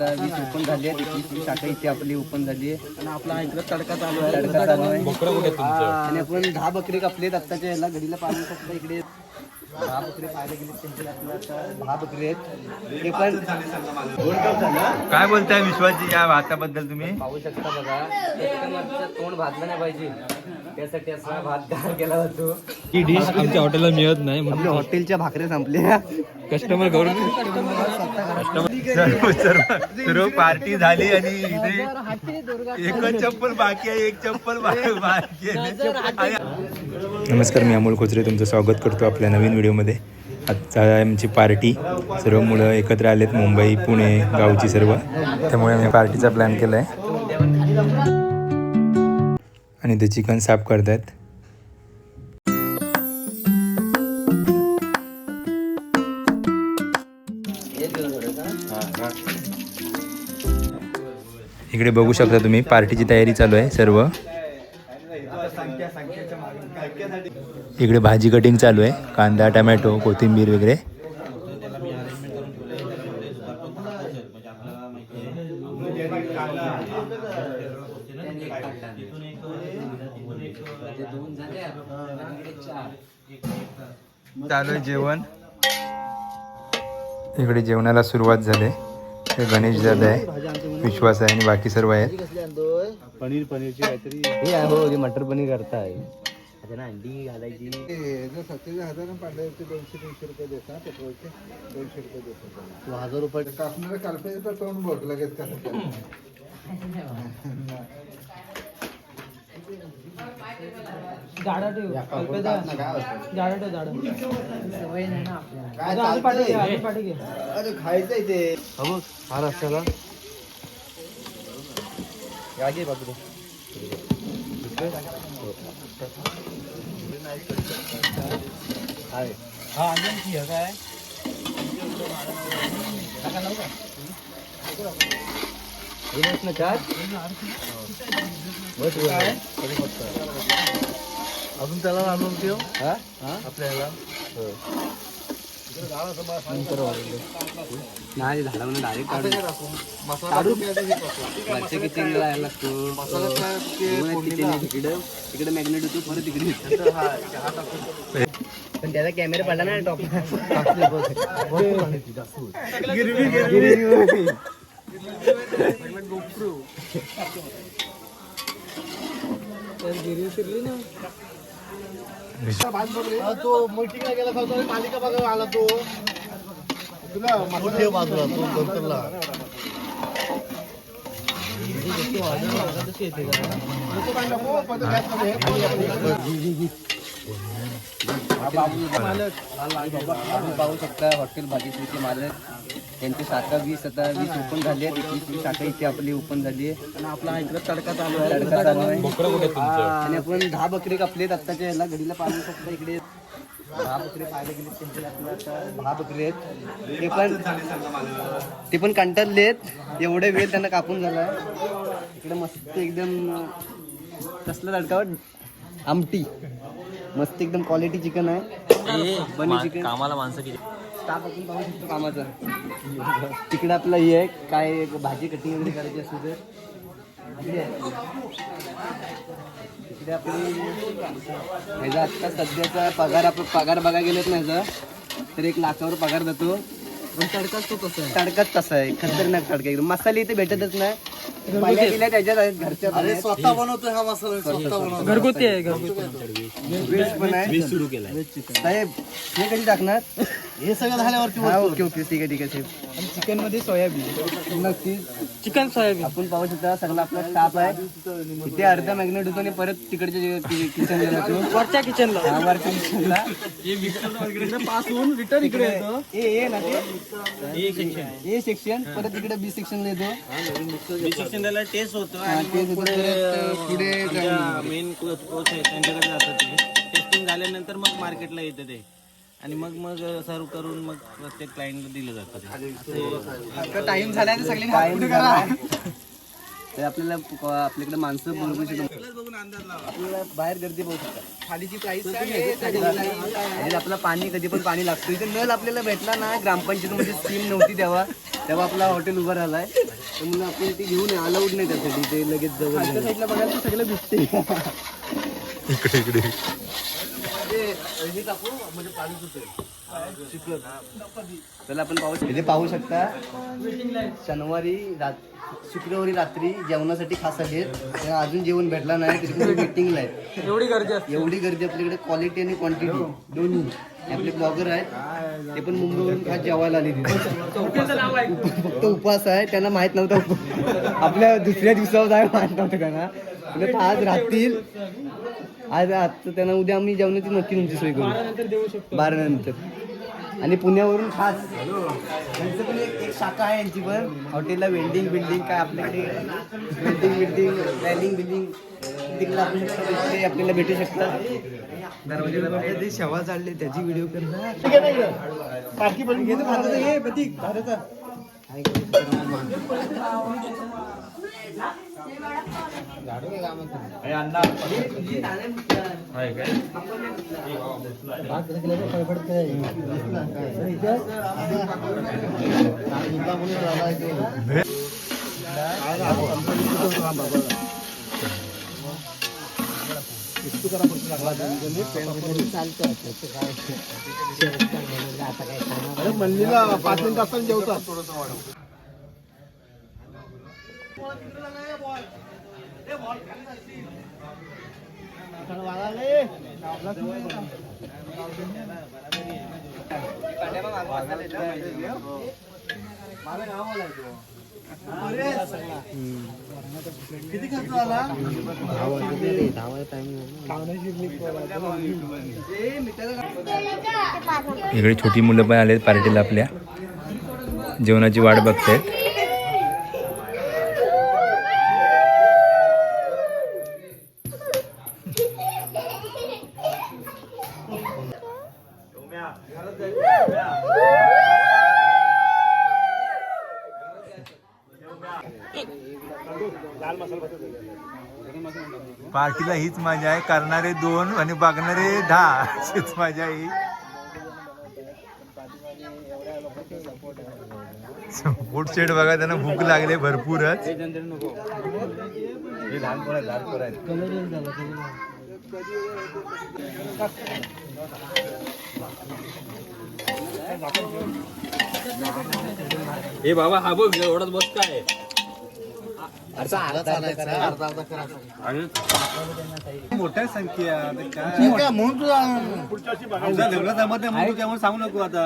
आता 20 ओपन झाली आहे. 20 शाखा इथे आपली ओपन झाली आहे आणि आपला इकडे तडका चालू आहे. तडका चालू आहे. आणि आपण 10 बकरी कापलेत आत्ताच्या याला घडीला पाहू शकता. इकडे 10 बकरी पाहायला गेले त्यांचे आपल्या आता 10 बकरी आहेत. हे पण काय बोलताय विश्वासजी या भाताबद्दल तुम्ही? पाहू शकता बघा. कस्टमरचं तोंड भाजलं नाही पाहिजे त्यासाठी असा भात तयार केला जातो. ही डिश आमच्या हॉटेलला मिळत नाही म्हणून आपल्या हॉटेलच्या भाकऱ्या संपल्या. कस्टमर करून सर्व पार्टी झाली आणि इथे एकच चप्पल बाकी आहे. एक चप्पल बाकी आहे. नमस्कार, मी अमोल खोचरे तुमचं स्वागत करतो आपल्या नवीन व्हिडिओमध्ये. आजचा आमची पार्टी सर्व मुलं एकत्र आलेत, मुंबई पुणे गावची सर्व, त्यामुळे आम्ही पार्टीचा प्लॅन केला आहे. आणि ते चिकन साफ करतायत. इकडे बघू शकता तुम्ही पार्टीची तयारी चालू आहे सर्व. इकडे भाजी कटिंग चालू आहे, कांदा टमॅटो कोथिंबीर वगैरे. चालू आहे जेवण. इकडे जेवणाला सुरुवात झाली. हे गणेश दादा आहे, विश्वास आहे आणि बाकी सर्व आहेत. पनीरची काहीतरी हे आहे हो, मटर पनीर करताय. ना अंडी घालायची. 70,000 पाडले 200-300 रुपये देतात. पेट्रोलचे 200 रुपये देतात. 1000 रुपये कापणारे कालपे तर तोंड बोट लगेच करायचं. अरे खायचंय ते हा रस्त्याला यागे बाजू हा अंजनची काय अजून त्याला आणून ठेव आपल्याला. नाही झाला म्हणून डायरेक्ट काढू वरच्या किचनला यायला लागतो. तिकडे मॅग्नेट होतो परत तिकडे. पण त्याचा कॅमेरा पडला ना टॉप. तो मीटिंगला गेला होता, मालिका बघायला आला तो. तुला ठेव बाजूला तो नंतरला. पाहू शकता हॉटेल भाग्यश्रीचे मालक. त्यांची शाखा 20 ओपन झाली आहे. 20 शाखा इथे आपली ओपन झाली आहे आणि आपला इकडे तडका चालू आहे. तडका चालू आहे. आणि आपण 10 बकरी कापलेत आत्ताच्या याला घडीला पाहू शकता. इकडे 10 बकरी पाहायला गेले त्यांचे आपल्या आता 10 बकरी आहेत. ते पण कंटाळले आहेत, एवढे वेळ त्यांना कापून झाला. इकडे मस्त एकदम कसलं तडकावर आमटी मस्त एकदम क्वालिटी चिकन आहे. बनी चिकन कामाला माणसं किती स्टाफ आपण पाहू शकतो कामाचा. तिकडे आपलं हे आहे काय भाजी कटिंग वगैरे करायची असते तर तिकडे आपली ह्याचा आत्ता सध्याचा पगार बघा गेलेत ना ह्याचा तर 1 लाखावर पगार देतो. पण तडकाच तो तसा आहे. तडकाच तसा आहे, खतरनाक तडका एकदम. मसाले इथे भेटतच नाही. पहिल्या त्याच्यात आहेत घरच्या. अरे स्वतः बनवतोय हा मसाला, स्वतः बनवतो. घरगुती आहे. वेज पण आहे. सुरू केला साहेब हे कधी टाकणार? हे सगळं झाल्यावरती हा ओके ठीक आहे साहेब. चिकन मध्ये सोयाबीन नक्कीच चिकन सोयाबीन आपण पाहू शकता. सगळं आपला स्टाफ आहे इथे. अर्धा मॅग्नेट होतो आणि परत तिकडच्या किचनला जातो. वरच्या किचनला वरच्या किचनला पास होऊन रिटर्न इकडे येतो. ए ना ते ए सेक्शन परत तिकडे बी सेक्शनला येतो. बी सेक्शनला टेस्ट होतो पुढे मेन कोच आहे त्यांच्याकडे जातं. ते टेस्टिंग झाल्यानंतर मग मार्केटला येतं ते आणि मग सर्व करून मग प्रत्येक क्लायंटला दिलं जातं. टाइम झाला सगळे तर आपल्याकडे माणसं बोलू शकतो. आपल्याला बाहेर गर्दी बघू शकता. खालीची प्राईस आपलं पाणी कधी पण पाणी लागतं. इथे नळ आपल्याला भेटला ना, ग्रामपंचायतीमध्ये स्कीम नव्हती तेव्हा आपला हॉटेल उभं राहिलाय. तर म्हणून आपण ती घेऊन अलाउड नाही त्यासाठी. ते लगेच जवळ साईडला बघायला तर सगळं भिजते. इकडे त्याला आपण पाहू शकता शुक्रवारी रात्री जेवणासाठी खास आले. त्यांना अजून जेवण भेटला नाही, त्याच्यामुळे वेटिंगला आहे. एवढी गर्दी आपल्याकडे, क्वालिटी आणि क्वांटिटी दोन्ही. आपले ब्लॉगर आहेत, ते पण मुंबईवरून खास जेवायला आले तिथे. फक्त उपवास आहे, त्यांना माहित नव्हतं. आपल्या दुसऱ्या दिवसावर जाय माहित नव्हतं त्यांना. म्हणजे आज राहतील, आज त्यांना उद्या आम्ही जेवणाची नक्की तुमची सोय करू 12 नंतर. आणि पुण्यावरून खास त्यांचं पण एक शाखा आहे यांची पण हॉटेलला. वेल्डिंग बिल्डिंग काय आपल्याकडे वेल्डिंग डायनिंग बिल्डिंग तिकडे आपल्याला भेटू शकतात. दरवाजाला ते शेवा चालले त्याची व्हिडिओ करणार. मंदिरला 5 मिनिट असताना जेवतात. किती खर्च झाला? इकडे छोटी मुलं पण आलेत पार्टीला, आपल्या जेवणाची वाट बघतायत. पार्टीला हीच मजा आहे, करणारे 2 आणि बघणारे 10. अशीच मजा आहे. फूड सेट बघा, त्यांना भूक लागले भरपूरच. हे बाबा हा बघ एवढाच बस काय मोठ्या संख्या म्हणून तुला जमत नाही म्हणून त्यामुळे सांगू नको आता.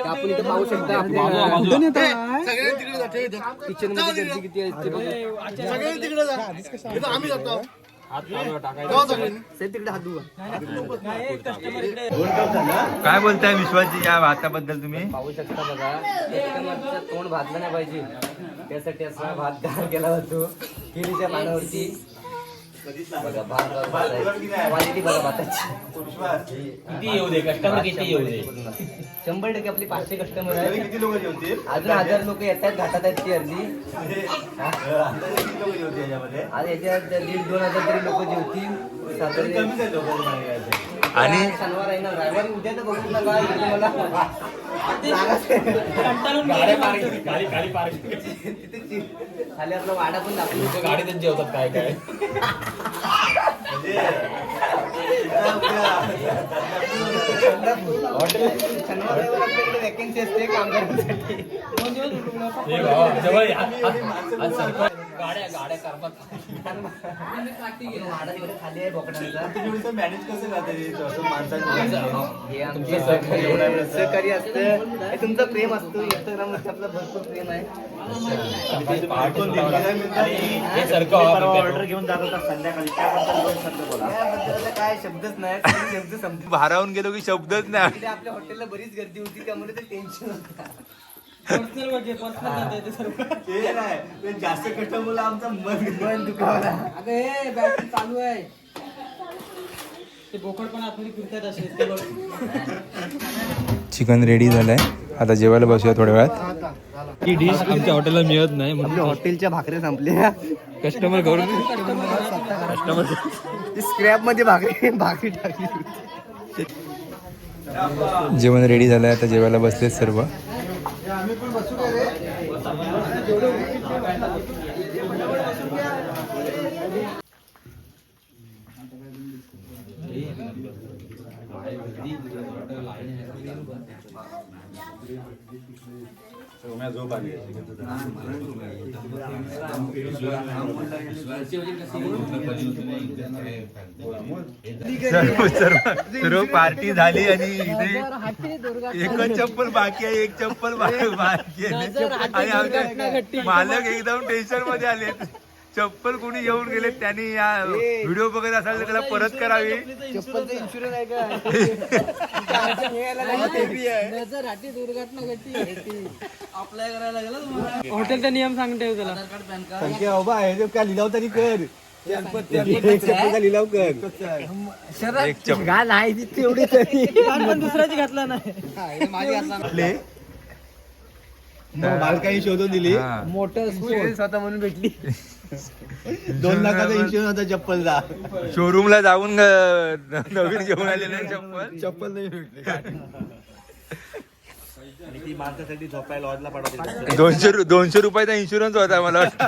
आपण इथे पाहू शकता किचन मध्ये गर्दी किती आहे. सगळे तिकडे जा. आम्ही जातो. काय बोलताय विश्वासजी या भाताबद्दल तुम्ही? पाहू शकता बघा, कस्टमरचं तोंड भाजलं नाही पाहिजे त्यासाठी असा भात तयार केला जातो केळीच्या पानावरती. बघा क्वालिटी बघा भाताची. किती येऊ दे कस्टमर, किती येऊ दे. 100% आपले 500 कस्टमर आहेत. किती लोक जेवतील? अजून 1000 लोक येतात, घाटात आहेत ती अर्धी. आज याच्यात 1,500-2,000 तरी लोक जेवतील. आणि शनिवार आहे ना, रविवारी उद्या तर बघू नका तुम्हाला. खाली आपला वाडा पण दाखवतो. गाडीतच जेवतात काय काय. शनिवार रविवार आपल्याकडे वॅकन्सी असते काम करण्यासाठी. गाड्या करतात. वाडा तिकडे खाली आहे बोकडांचा. मॅनेज कसं जाते हे आमचे सहकारी असतं, हे तुमचं प्रेम असतं. इंस्टाग्राम वरती आपलं भरपूर प्रेम आहे. ऑर्डर घेऊन जात होता संध्याकाळी, त्याबद्दल काय शब्दच नाही, शब्द समजून. भारावून गेलो की शब्दच नाही. इकडे आपल्या हॉटेलला बरीच गर्दी होती, त्यामुळे ते टेन्शन होतं. जास्त कस्टमर आमचा मन दुखावला. बॅटरी चालू आहे. ते बोकड पण आतमध्ये फिरतात असे. चिकन रेडी झालंय, आता जेवायला बसूया थोड्या वेळात. ती डिश आमच्या हॉटेलला मिळत नाही आपल्या हॉटेलच्या भाकऱ्या संपल्या कस्टमर करून कस्टमर स्क्रॅप मध्ये भाकरी टाकली. जेवण रेडी झालं आहे, आता जेवायला बसलेत सर्व. सर्व पार्टी झाली आणि इथे एकच चप्पल बाकी आहे, एक चप्पल बाकी आहे. आणि आमचे मालक एकदम टेन्शन मध्ये आले. चप्पल कोणी घेऊन गेले, त्यांनी या व्हिडिओ बघत असाल तर त्याला परत करावी. चप्पलचा इन्शुरन्स आहे का? हॉटेलचा नियम सांगते तुला. काय लिलाव तरी कर. लिलाव कर. एक चप्पल घाल आहे तेवढी तरी. पण दुसऱ्याची घातला नाही. काही शोधून दिली. हा. मोटर स्वतः म्हणून भेटली. 2 लाखाचा इन्शुरन्स होता चप्पलचा. शोरूमला जाऊन नवीन घेऊन आलेले चप्पल नाही भेटली. ती माणसासाठी झोपायला लॉजला पाठवते. 200 रुपयाचा इन्शुरन्स होता मला वाटतं.